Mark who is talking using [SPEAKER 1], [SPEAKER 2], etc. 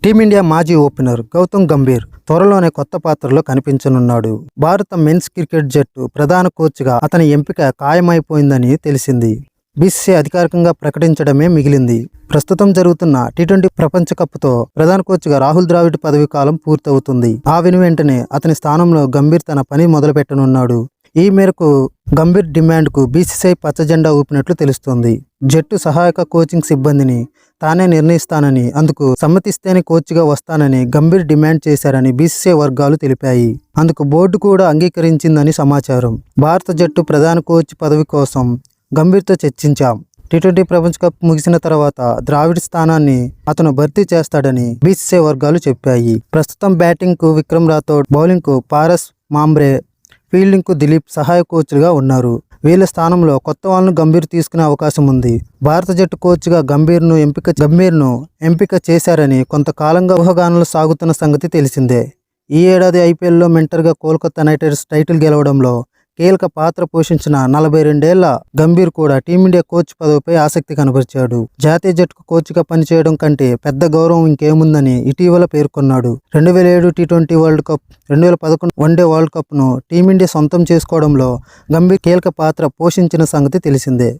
[SPEAKER 1] Team India మాజీ opener Gautam Gambhir త్వరలోనే కొత్త పాత్రలో కనిపించనున్నాడు. భారత మెన్స్ క్రికెట్ జట్టు ప్రధాన కోచ్గా అతని ఎంపిక ఖాయమైపోయిందని తెలిసింది. బీసీసీఐ అధికారికంగా ప్రకటించడమే మిగిలింది. ప్రస్తుతం జరుగుతున్న టీ20 ప్రపంచ కప్తో ప్రధాన కోచ్గా రాహుల్ ద్రావిడ్ పదవీ కాలం పూర్తవుతుంది. ఆ వెంటనే అతని స్థానంలో గంభీర్ తన పని మొదలుపెట్టనున్నాడు. ఈ మేరకు గంభీర్ డిమాండ్కు బీసీసీఐ పచ్చజెండా ఊపినట్లు తెలుస్తోంది. జట్టు సహాయక కోచింగ్ సిబ్బందిని తానే నిర్ణయిస్తానని, అందుకు సమ్మతిస్తేనే కోచ్గా వస్తానని గంభీర్ డిమాండ్ చేశారని బీసీసీఐ వర్గాలు తెలిపాయి. అందుకు బోర్డు కూడా అంగీకరించిందని సమాచారం. భారత జట్టు ప్రధాన కోచ్ పదవి కోసం గంభీర్తో చర్చించాం. టీ20 ప్రపంచ కప్ ముగిసిన తర్వాత ద్రావిడ్ స్థానాన్ని అతను భర్తీ చేస్తాడని బీసీసీఐ వర్గాలు చెప్పాయి. ప్రస్తుతం బ్యాటింగ్కు విక్రమ్ రాథోడ్, బౌలింగ్కు పారస్ మాంబ్రే, ఫీల్డింగ్కు దిలీప్ సహాయ కోచ్లుగా ఉన్నారు. వీళ్ళ స్థానంలో కొత్త వాళ్ళను గంభీర్ తీసుకునే అవకాశం ఉంది. భారత జట్టు కోచ్గా గంభీర్ను ఎంపిక చేశారని కొంతకాలంగా ఊహాగానాలు సాగుతున్న సంగతి తెలిసిందే. ఈ ఏడాది ఐపీఎల్లో మెంటర్గా కోల్కతా నైట్ రైడర్స్ టైటిల్ గెలవడంలో కీలక పాత్ర పోషించిన 42 ఏళ్ల గంభీర్ కూడా టీమిండియా కోచ్ పదవిపై ఆసక్తి కనబరిచాడు. జాతీయ జట్టుకు కోచ్గా పనిచేయడం కంటే పెద్ద గౌరవం ఇంకేముందని ఇటీవల పేర్కొన్నాడు. 2007 టీ20 వరల్డ్ కప్, 2011 వన్డే వరల్డ్ కప్ను టీమిండియా సొంతం చేసుకోవడంలో గంభీర్ కీలక పాత్ర పోషించిన సంగతి తెలిసిందే.